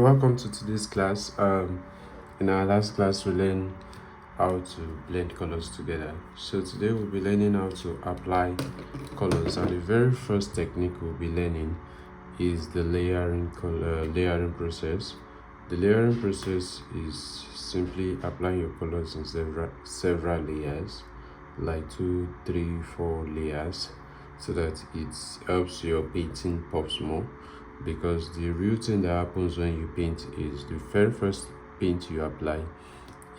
Welcome to today's class. In our last class, we learned how to blend colors together. So today we'll be learning how to apply colors, and the very first technique we'll be learning is the layering process. The layering process is simply applying your colors in several layers, like 2, 3, 4 layers, so that it helps your painting pops more. Because the real thing that happens when you paint is the very first paint you apply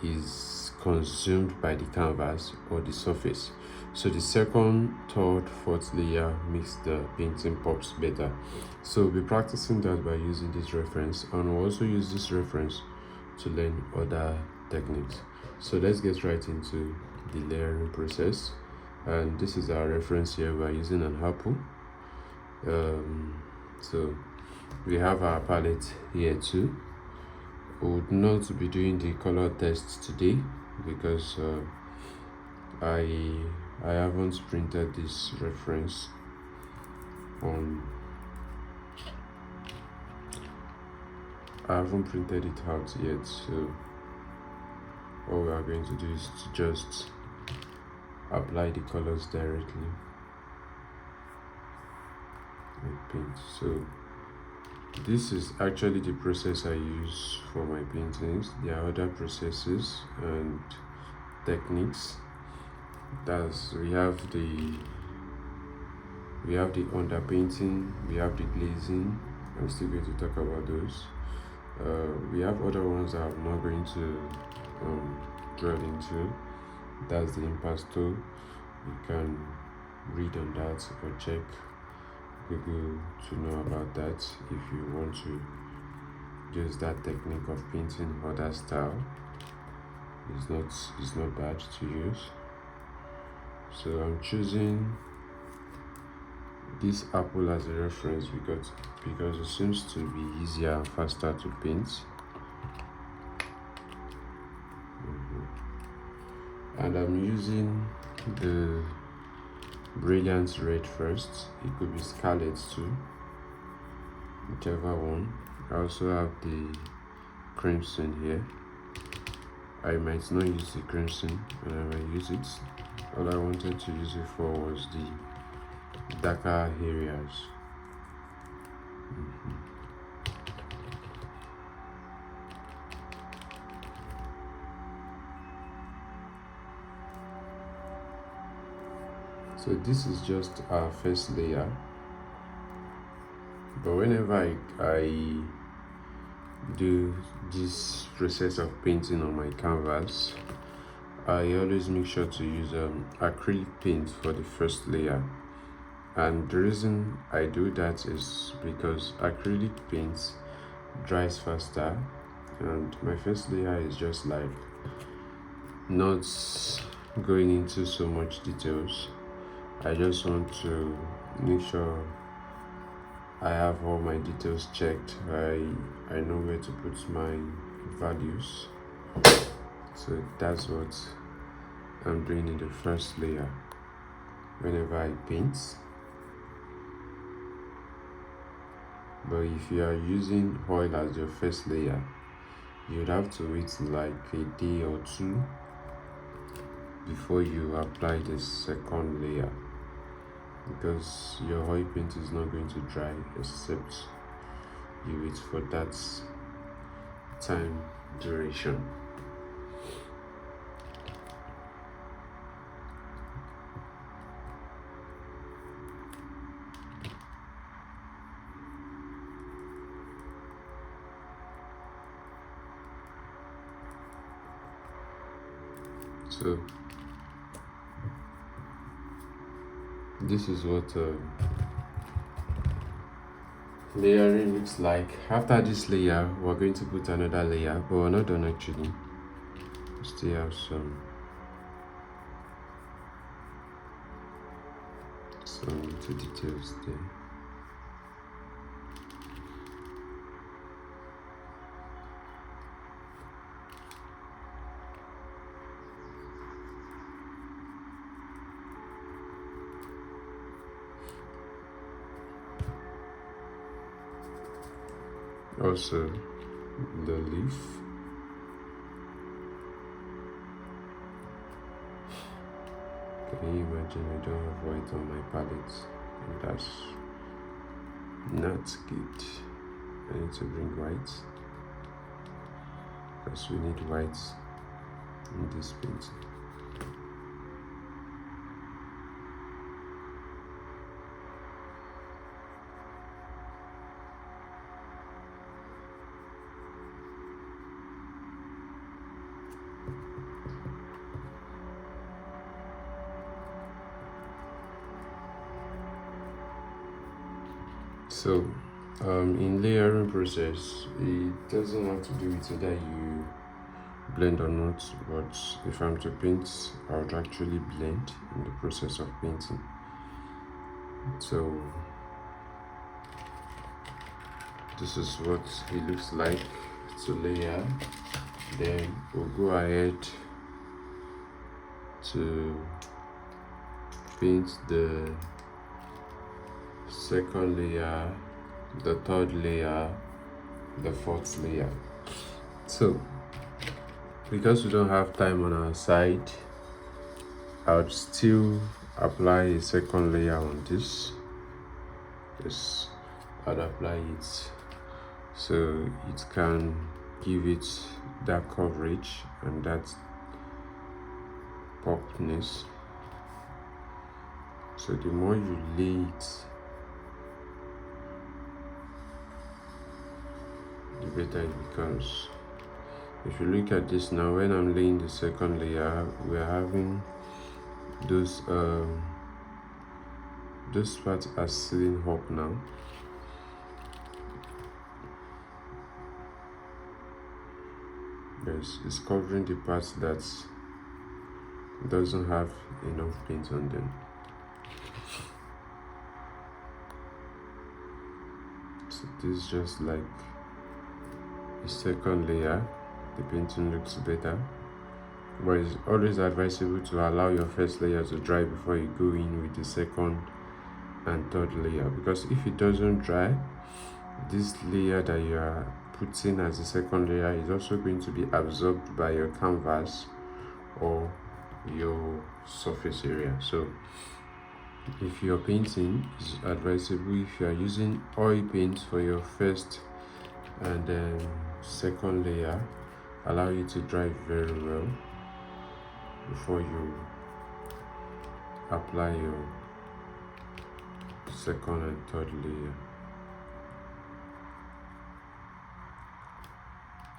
is consumed by the canvas or the surface. So the second, third, fourth layer makes the painting pops better. So we'll be practicing that by using this reference, and we'll also use this reference to learn other techniques. So let's get right into the layering process. And this is our reference here. We're using an apple. So we have our palette here too. We would not be doing the color test today because I haven't printed this reference on. I haven't printed it out yet, so all we are going to do is to just apply the colors directly with paint. So this is actually the process I use for my paintings. There are other processes and techniques. We have the underpainting, we have the glazing. I'm still going to talk about those. We have other ones that I'm not going to dwell into. That's the impasto. You can read on that or check Google to know about that if you want to use that technique of painting other style. It's not bad to use. So I'm choosing this apple as a reference because it seems to be easier and faster to paint. And I'm using the brilliant red first. It could be scarlet too, whichever one. I also have the crimson here. I might not use the crimson, and I might use it. All I wanted to use it for was the darker areas. So this is just our first layer, but whenever I do this process of painting on my canvas, I always make sure to use acrylic paint for the first layer. And the reason I do that is because acrylic paint dries faster, and my first layer is just like not going into so much details. I just want to make sure I have all my details checked. I know where to put my values. So that's what I'm doing in the first layer whenever I paint. But if you are using oil as your first layer, you'd have to wait like a day or two before you apply the second layer, because your oil paint is not going to dry except you wait for that time duration. So this is what layering looks like. After this layer, we're going to put another layer, but we're not done actually. We still have some little details there. Also, the leaf. Can you imagine I don't have white on my palette? And that's not good. I need to bring white because we need white in this painting. So in layering process, it doesn't have to do with whether you blend or not, but if I'm to paint, I would actually blend in the process of painting. So this is what it looks like to layer. Then we'll go ahead to paint the second layer, the third layer, the fourth layer. So because we don't have time on our side, I would still apply a second layer on this. Yes, I'd apply it so it can give it that coverage and that popness. So the more you lay it, the better it becomes. If you look at this now, when I'm laying the second layer, we're having those parts are sealing up now. Yes, it's covering the parts that doesn't have enough paint on them. So this is just like a second layer. The painting looks better, but it's always advisable to allow your first layer to dry before you go in with the second and third layer, because if it doesn't dry, this layer that you are putting as the second layer is also going to be absorbed by your canvas or your surface area. So if you're painting, it's advisable, if you are using oil paint for your first and then second layer, allow it to dry very well before you apply your second and third layer.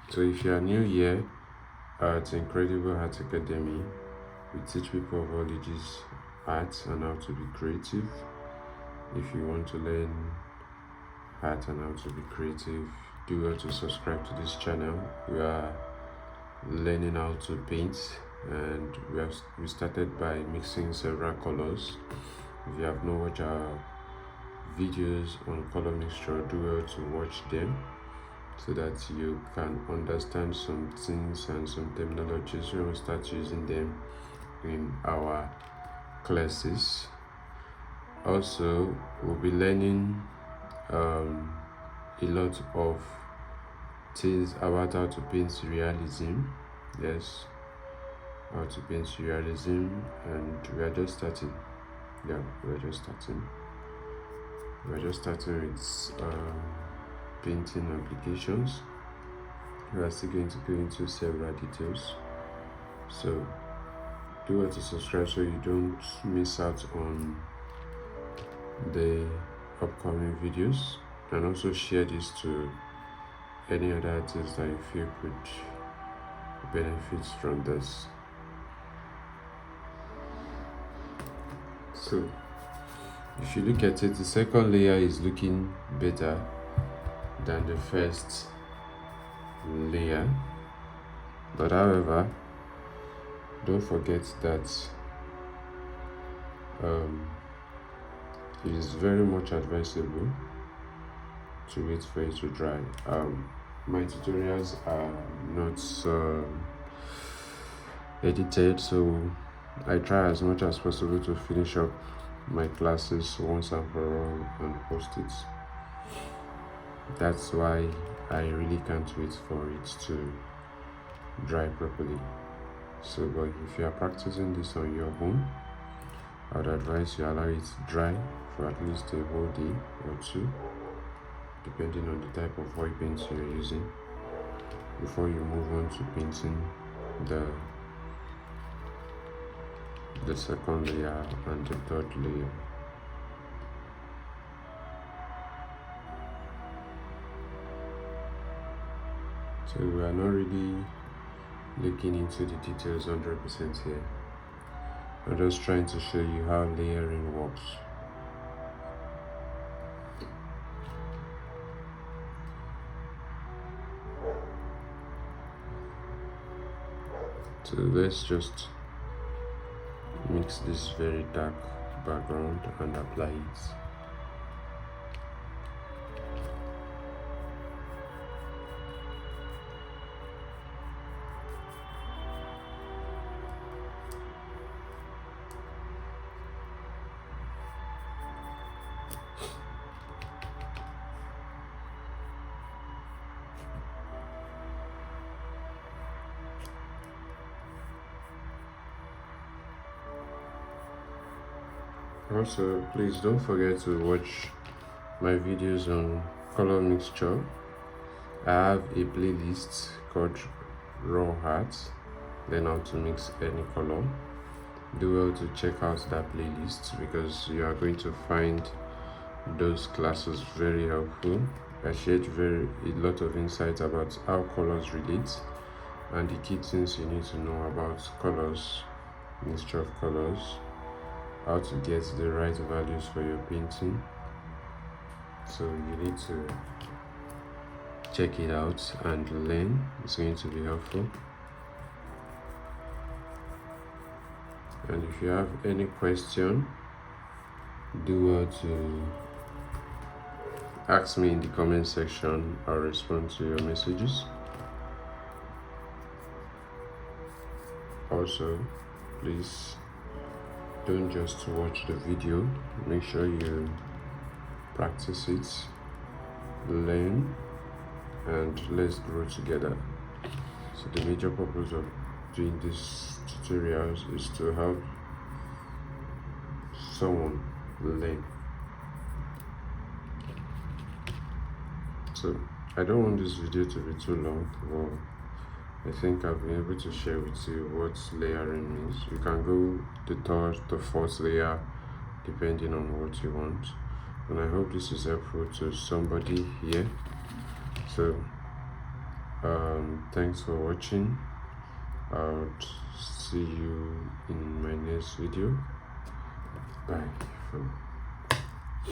So if you are new here at Incredible Art Academy, we teach people of all ages art and how to be creative. If you want to learn art and how to be creative, do well to subscribe to this channel. We are learning how to paint, and we started by mixing several colors. If you have not watched our videos on color mixture, do well to watch them so that you can understand some things and some terminologies. We will start using them in our classes. Also, we'll be learning a lot of things about how to paint realism. Yes, how to paint realism, and we are just starting. Yeah, we're just starting with painting applications. We are still going to go into several details, so do well to subscribe so you don't miss out on the upcoming videos, and also share this to any other artists that you feel could benefit from this. So if you look at it, the second layer is looking better than the first layer, but however, don't forget that it is very much advisable to wait for it to dry. My tutorials are not edited, so I try as much as possible to finish up my classes once and for all and post it. That's why I really can't wait for it to dry properly. So, but if you are practicing this on your own, I would advise you allow it to dry for at least a whole day or two, depending on the type of oil paint you're using, before you move on to painting the second layer and the third layer. So we are not really looking into the details 100% here. I'm just trying to show you how layering works. So let's just mix this very dark background and apply it. Also, please don't forget to watch my videos on color mixture. I have a playlist called Raw Art, learn how to mix any color. Do well to check out that playlist because you are going to find those classes very helpful. I shared a lot of insights about how colors relate and the key things you need to know about colors, mixture of colors, how to get the right values for your painting. So you need to check it out and learn. It's going to be helpful. And if you have any question, do well to ask me in the comment section. I'll respond to your messages. Also, please don't just watch the video, make sure you practice it, learn, and let's grow together. So the major purpose of doing these tutorials is to help someone learn. So I don't want this video to be too long, but I think I've been able to share with you what layering means. You can go the third, the fourth layer, depending on what you want. And I hope this is helpful to somebody here. So, thanks for watching. I'll see you in my next video. Bye.